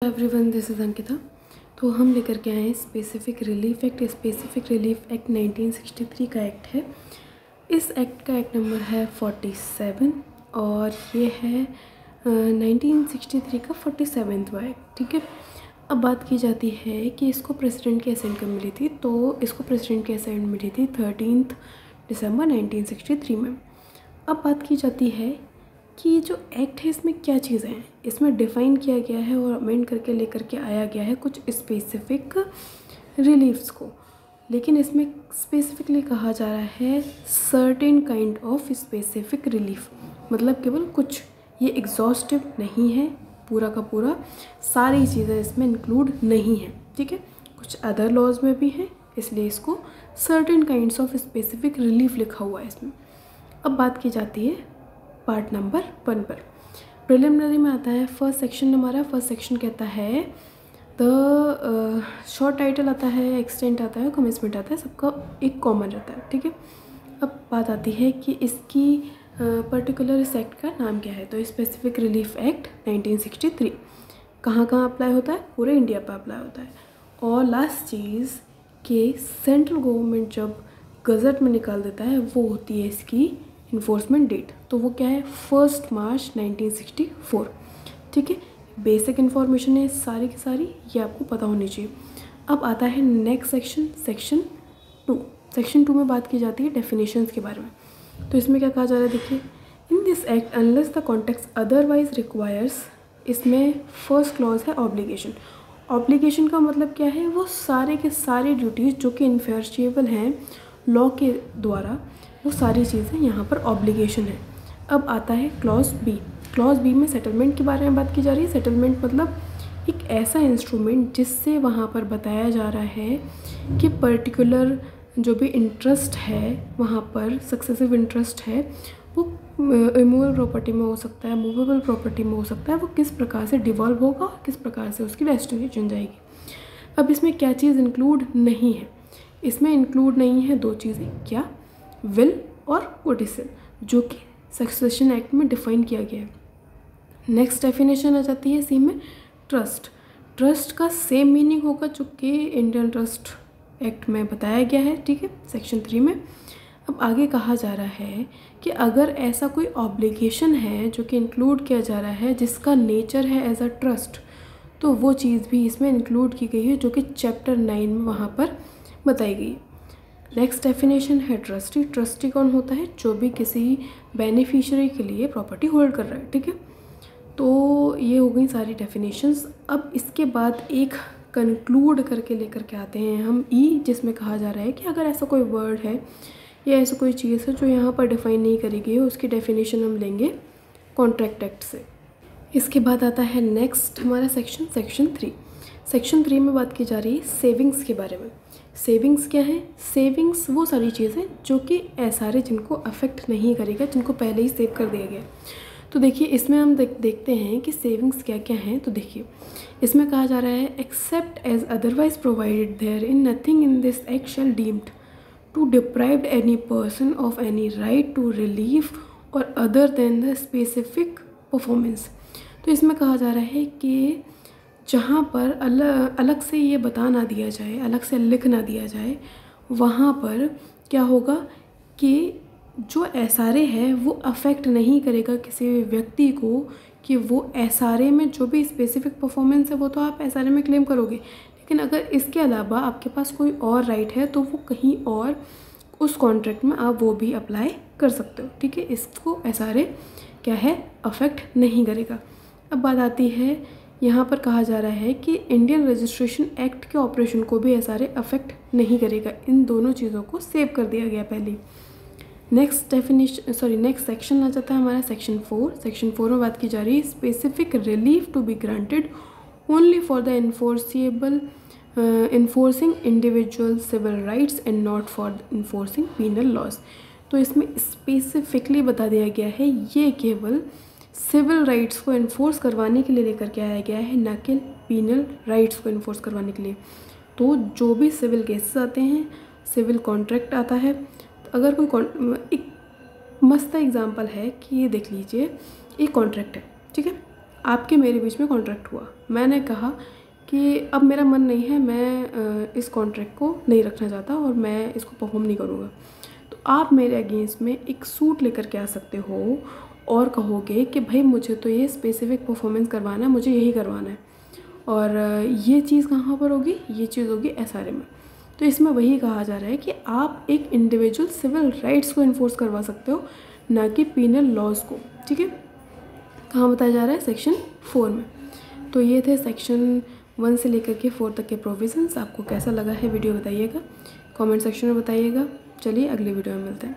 Everyone, this is Ankita. तो हम लेकर के आए हैं specific relief act. Specific relief act 1963 का एक्ट है। इस एक्ट का एक्ट नंबर है 47 और ये है 1963 का 47वां एक्ट। ठीक है। अब बात की जाती है कि इसको प्रेसिडेंट की असेंट कब मिली थी। तो इसको प्रेसिडेंट की असेंट मिली थी 13 दिसंबर 1963 में। अब बात की जाती है कि जो एक्ट है इसमें क्या चीज़ें हैं, इसमें डिफ़ाइन किया गया है और अमेंड करके लेकर के आया गया है कुछ स्पेसिफिक रिलीफ्स को। लेकिन इसमें स्पेसिफिकली कहा जा रहा है certain kind of specific relief, मतलब केवल कुछ, ये एग्जॉस्टिव नहीं है पूरा का पूरा, सारी चीज़ें इसमें इंक्लूड नहीं है। ठीक है, कुछ अदर लॉज में भी हैं, इसलिए इसको certain kinds of specific relief लिखा हुआ है इसमें। अब बात की जाती है पार्ट नंबर 1 पर। प्रिलिमिनरी में आता है फर्स्ट सेक्शन हमारा। फर्स्ट सेक्शन कहता है द शॉर्ट टाइटल आता है, एक्सटेंट आता है, कमेंसमेंट आता है, सबका एक कॉमन रहता है। ठीक है। अब बात आती है कि इसकी पर्टिकुलर इस एक्ट का नाम क्या है। तो स्पेसिफिक रिलीफ एक्ट 1963 कहाँ कहाँ अप्लाई होता है, पूरे इंडिया पर अप्लाई होता है। और लास्ट चीज़ कि सेंट्रल गवर्नमेंट जब गज़ट में निकाल देता है वो होती है इसकी इन्फोर्समेंट डेट। तो वो क्या है, 1 मार्च 1964। ठीक है, बेसिक इन्फॉर्मेशन है सारी की सारी, ये आपको पता होनी चाहिए। अब आता है नेक्स्ट सेक्शन, सेक्शन 2। सेक्शन 2 में बात की जाती है डेफिनेशंस के बारे में। तो इसमें क्या कहा जा रहा है, देखिए, इन this act unless the context otherwise requires, इसमें फर्स्ट क्लॉज है ऑब्लिगेशन। ऑब्लिगेशन का मतलब क्या है, वो सारे के सारे ड्यूटीज़ जो कि इन्फोर्सेबल हैं लॉ के द्वारा, वो सारी चीज़ें यहाँ पर ऑब्लिगेशन है। अब आता है क्लॉज बी। क्लॉज बी में सेटलमेंट के बारे में बात की जा रही है। सेटलमेंट मतलब एक ऐसा इंस्ट्रूमेंट जिससे वहाँ पर बताया जा रहा है कि पर्टिकुलर जो भी इंटरेस्ट है वहाँ पर, सक्सेसिव इंटरेस्ट है, वो इमूवेबल प्रॉपर्टी में हो सकता है, मूवेबल प्रॉपर्टी में हो सकता है, वो किस प्रकार से डिवॉल्व होगा, किस प्रकार से उसकी डेस्टिनेशन जाएगी। अब इसमें क्या चीज़ इंक्लूड नहीं है, इसमें इंक्लूड नहीं है दो चीज़ें, क्या, विल और कोडिसल, जो कि सक्सेशन एक्ट में डिफाइन किया गया है। नेक्स्ट डेफिनेशन आ जाती है सी में, ट्रस्ट। ट्रस्ट का सेम मीनिंग होगा जो कि इंडियन ट्रस्ट एक्ट में बताया गया है। ठीक है, सेक्शन 3 में। अब आगे कहा जा रहा है कि अगर ऐसा कोई ऑब्लिगेशन है जो कि इंक्लूड किया जा रहा है जिसका नेचर है एज अ ट्रस्ट, तो वो चीज़ भी इसमें इंक्लूड की गई है जो कि चैप्टर 9 में वहाँ पर बताई गई है। नेक्स्ट डेफिनेशन है ट्रस्टी। ट्रस्टी कौन होता है, जो भी किसी बेनिफिशियरी के लिए प्रॉपर्टी होल्ड कर रहा है। ठीक है, तो ये हो गई सारी डेफिनेशंस। अब इसके बाद एक कंक्लूड करके लेकर के आते हैं हम ई, जिसमें कहा जा रहा है कि अगर ऐसा कोई वर्ड है या ऐसा कोई चीज़ है जो यहाँ पर डिफाइन नहीं करी गई है, उसकी डेफिनेशन हम लेंगे कॉन्ट्रैक्ट एक्ट से। इसके बाद आता है नेक्स्ट हमारा सेक्शन, सेक्शन 3। सेक्शन 3 में बात की जा रही है सेविंग्स के बारे में। सेविंग्स क्या है, सेविंग्स वो सारी चीज़ें जो कि एसआरए जिनको अफेक्ट नहीं करेगा, जिनको पहले ही सेव कर दिया गया। तो देखिए इसमें हम देखते हैं कि सेविंग्स क्या क्या हैं। तो देखिए इसमें कहा जा रहा है except as otherwise provided therein nothing in this act shall deemed to deprive any person of any right to relief और other than the specific performance. तो इसमें कहा जा रहा है कि जहाँ पर अलग से ये बता ना दिया जाए, अलग से लिख ना दिया जाए, वहाँ पर क्या होगा कि जो एसआरए है वो अफेक्ट नहीं करेगा किसी व्यक्ति को, कि वो एसआरए में जो भी स्पेसिफिक परफॉर्मेंस है वो तो आप एसआरए में क्लेम करोगे, लेकिन अगर इसके अलावा आपके पास कोई और राइट है तो वो कहीं और उस कॉन्ट्रैक्ट में आप वो भी अप्लाई कर सकते हो। ठीक है, इसको एसआरए क्या है, अफेक्ट नहीं करेगा। अब बात आती है, यहाँ पर कहा जा रहा है कि इंडियन रजिस्ट्रेशन एक्ट के ऑपरेशन को भी एसआरए अफेक्ट नहीं करेगा। इन दोनों चीज़ों को सेव कर दिया गया पहले। नेक्स्ट सेक्शन आ जाता है हमारा सेक्शन 4। सेक्शन 4 में बात की जा रही है specific relief to be granted only for the enforcing individual civil rights and not for enforcing penal laws. तो इसमें स्पेसिफिकली बता दिया गया है ये केवल सिविल राइट्स को इन्फोर्स करवाने के लिए लेकर के आया गया है, ना कि पीनल राइट्स को इन्फोर्स करवाने के लिए। तो जो भी सिविल केसेस आते हैं, सिविल कॉन्ट्रैक्ट आता है, तो अगर कोई एक मस्त एग्जांपल है कि ये देख लीजिए, एक कॉन्ट्रैक्ट है। ठीक है, आपके मेरे बीच में कॉन्ट्रैक्ट हुआ, मैंने कहा कि अब मेरा मन नहीं है, मैं इस कॉन्ट्रैक्ट को नहीं रखना चाहता और मैं इसको परफॉर्म नहीं करूँगा, तो आप मेरे अगेंस्ट में एक सूट लेकर के आ सकते हो और कहोगे कि भाई मुझे तो ये स्पेसिफिक परफॉर्मेंस करवाना है, मुझे यही करवाना है, और ये चीज़ कहाँ पर होगी, ये चीज़ होगी SRA में। तो इसमें वही कहा जा रहा है कि आप एक इंडिविजुअल सिविल राइट्स को इन्फोर्स करवा सकते हो, ना कि पीनल लॉज को। ठीक है, कहाँ बताया जा रहा है, सेक्शन 4 में। तो ये थे सेक्शन 1 से लेकर के 4 तक के प्रोविजंस। आपको कैसा लगा है वीडियो बताइएगा, कमेंट सेक्शन में बताइएगा। चलिए अगले वीडियो में मिलते हैं।